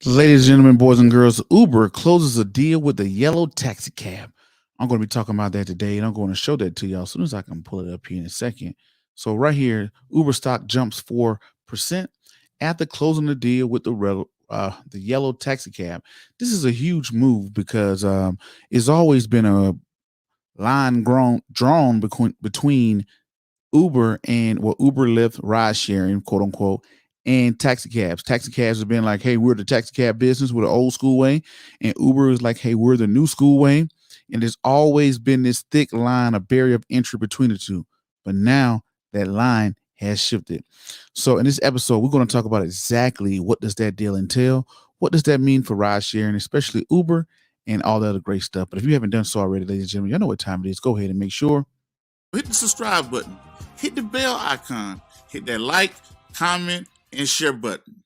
Ladies and gentlemen, boys and girls, Uber closes a deal with the yellow taxi cab. I'm going to be talking about that today, and I'm going to show that to y'all as soon as I can pull it up here in a second. So right here, Uber stock jumps 4% after closing the deal with the yellow taxi cab. This is a huge move because it's always been a line drawn between Uber and Uber Lyft ride sharing, quote unquote, and taxi cabs. Taxi cabs have been like, hey, we're the taxi cab business, we're the old school way. And Uber is like, hey, we're the new school way. And there's always been this thick line, a barrier of entry between the two. But now that line has shifted. So in this episode, we're going to talk about exactly what does that deal entail? What does that mean for ride sharing, especially Uber and all the other great stuff. But if you haven't done so already, ladies and gentlemen, y'all know what time it is. Go ahead and make sure hit the subscribe button, hit the bell icon, hit that like, comment, and share button.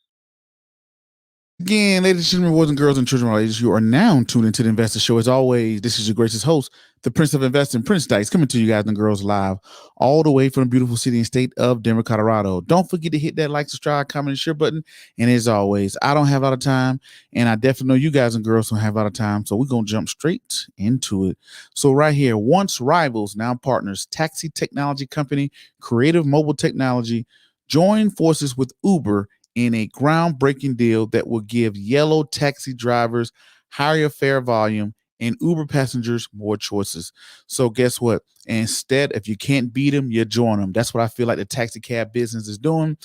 Again, ladies and gentlemen, boys and girls, and children of all ages, you are now tuned into the Investor Show. As always, this is your gracious host, the Prince of Investing, Prince Dykes, coming to you guys and girls live all the way from the beautiful city and state of Denver, Colorado. Don't forget to hit that like, subscribe, comment, and share button. And as always, I don't have a lot of time, and I definitely know you guys and girls don't have a lot of time, so we're going to jump straight into it. So right here, once rivals, now partners, taxi technology company, Creative Mobile Technology, join forces with Uber in a groundbreaking deal that will give yellow taxi drivers higher fare volume and Uber passengers more choices. So guess what? Instead, if you can't beat them, you join them. That's what I feel like the taxi cab business is doing.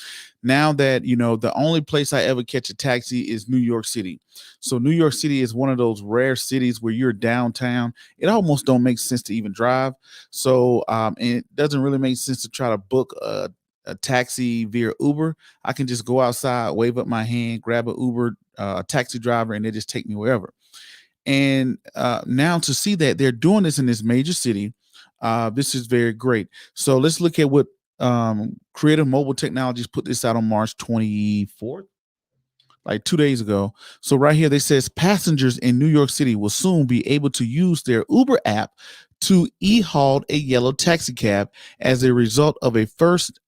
Now that, the only place I ever catch a taxi is New York City. So New York City is one of those rare cities where you're downtown. It almost don't make sense to even drive. So and it doesn't really make sense to try to book a taxi via Uber. I can just go outside, wave up my hand, grab an Uber, taxi driver, and they just take me wherever. And now to see that they're doing this in this major city, this is very great. So let's look at what Creative Mobile Technologies put this out on March 24th, like 2 days ago. So right here, they says passengers in New York City will soon be able to use their Uber app to e-haul a yellow taxi cab as a result of a first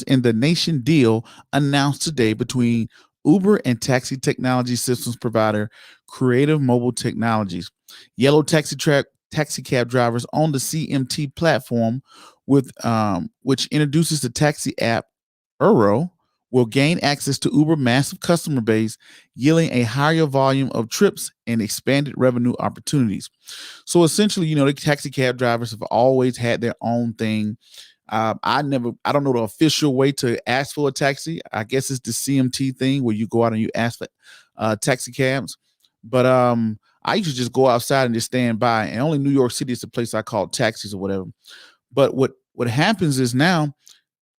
in the nation deal announced today between Uber and taxi technology systems provider Creative Mobile Technologies. Yellow taxi cab drivers on the CMT platform, with which introduces the taxi app Euro, will gain access to Uber massive customer base, yielding a higher volume of trips and expanded revenue opportunities. So essentially, the taxi cab drivers have always had their own thing. I don't know the official way to ask for a taxi. I guess it's the CMT thing where you go out and you ask for taxi cabs. But I used to just go outside and just stand by. And only New York City is the place I call taxis or whatever. But what happens is now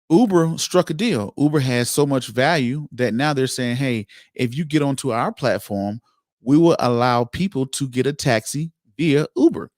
Uber struck a deal. Uber has so much value that now they're saying, hey, if you get onto our platform, we will allow people to get a taxi via Uber.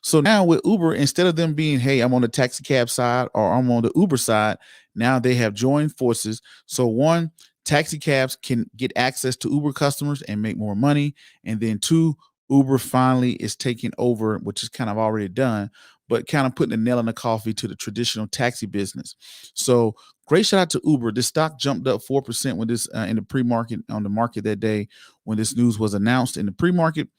So now with Uber, instead of them being, hey, I'm on the taxi cab side or I'm on the Uber side, now they have joined forces. So one, taxi cabs can get access to Uber customers and make more money. And then two, Uber finally is taking over, which is kind of already done, but kind of putting the nail in the coffee to the traditional taxi business. So great shout out to Uber. This stock jumped up 4% when this in the pre-market on the market that day when this news was announced in the pre-market.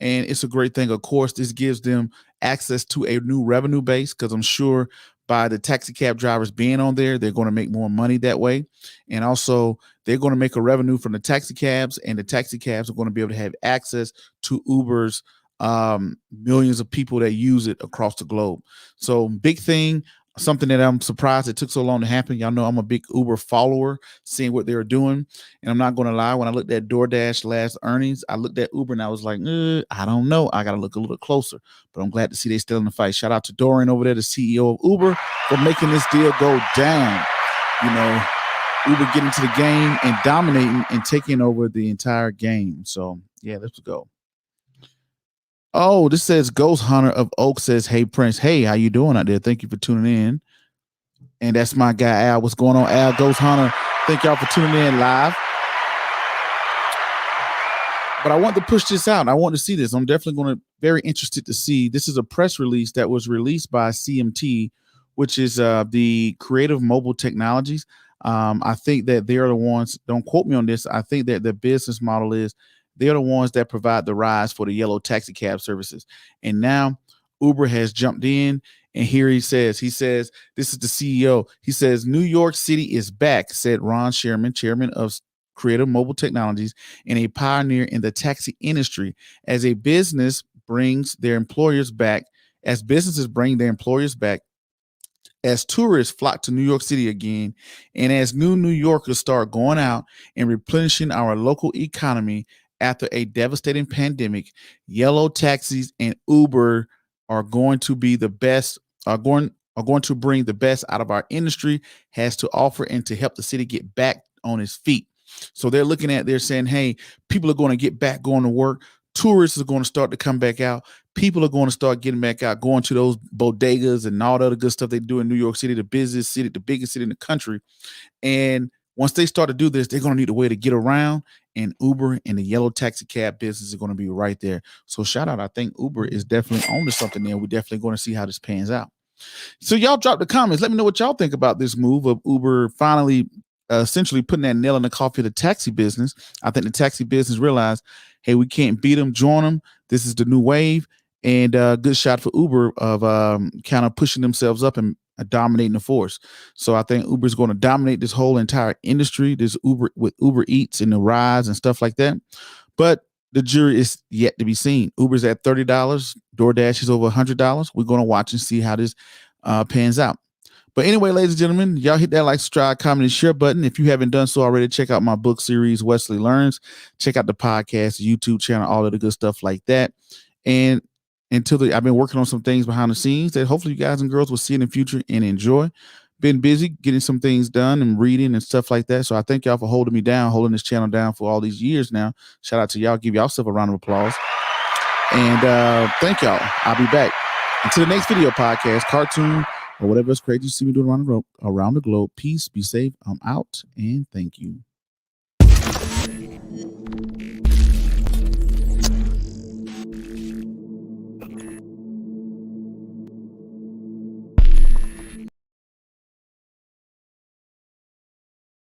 And it's a great thing. Of course, this gives them access to a new revenue base because I'm sure by the taxi cab drivers being on there, they're going to make more money that way. And also, they're going to make a revenue from the taxi cabs, and the taxi cabs are going to be able to have access to Uber's millions of people that use it across the globe. So, big thing. Something that I'm surprised it took so long to happen. Y'all know I'm a big Uber follower, seeing what they were doing. And I'm not going to lie, when I looked at DoorDash last earnings, I looked at Uber and I was like, I don't know. I got to look a little closer. But I'm glad to see they still in the fight. Shout out to Dorian over there, the CEO of Uber, for making this deal go down. Uber getting to the game and dominating and taking over the entire game. So, yeah, let's go. Oh, this says Ghost Hunter of Oak says, hey, Prince. Hey, how you doing out there? Thank you for tuning in. And that's my guy, Al. What's going on, Al? Ghost Hunter. Thank y'all for tuning in live. But I want to push this out. I want to see this. I'm definitely very interested to see. This is a press release that was released by CMT, which is the Creative Mobile Technologies. I think that they're the ones, don't quote me on this. I think that the business model is they're the ones that provide the rides for the yellow taxi cab services. And now Uber has jumped in. And here he says, this is the CEO. He says, New York City is back, said Ron Sherman, chairman of Creative Mobile Technologies and a pioneer in the taxi industry. As a business brings their employers back, as businesses bring their employers back, as tourists flock to New York City again, and as New Yorkers start going out and replenishing our local economy after a devastating pandemic, yellow taxis and Uber are going to be the best, are going to bring the best out of our industry, has to offer and to help the city get back on its feet. So they're saying, hey, people are going to get back going to work. Tourists are going to start to come back out. People are going to start getting back out, going to those bodegas and all the other good stuff they do in New York City, the busiest city, the biggest city in the country. And once they start to do this, they're going to need a way to get around. And Uber and the yellow taxi cab business is going to be right there. So shout out. I think Uber is definitely on to something there. We're definitely going to see how this pans out. So y'all drop the comments. Let me know what y'all think about this move of Uber finally essentially putting that nail in the coffin of the taxi business. I think the taxi business realized, hey, we can't beat them, join them. This is the new wave. And good shot for Uber of kind of pushing themselves up and dominating the force. So I think Uber is going to dominate this whole entire industry. This Uber with Uber Eats and the rides and stuff like that. But the jury is yet to be seen. Uber's at $30. DoorDash is over $100. We're going to watch and see how this pans out. But anyway, ladies and gentlemen, y'all hit that like, subscribe, comment, and share button. If you haven't done so already, check out my book series, Wesley Learns. Check out the podcast, YouTube channel, all of the good stuff like that. And I've been working on some things behind the scenes that hopefully you guys and girls will see in the future and enjoy. Been busy getting some things done and reading and stuff like that. So I thank y'all for holding me down, holding this channel down for all these years now. Shout out to y'all. Give yourself a round of applause. And thank y'all. I'll be back. Until the next video podcast, cartoon, or whatever is crazy you see me doing around the globe. Peace, be safe. I'm out, and thank you.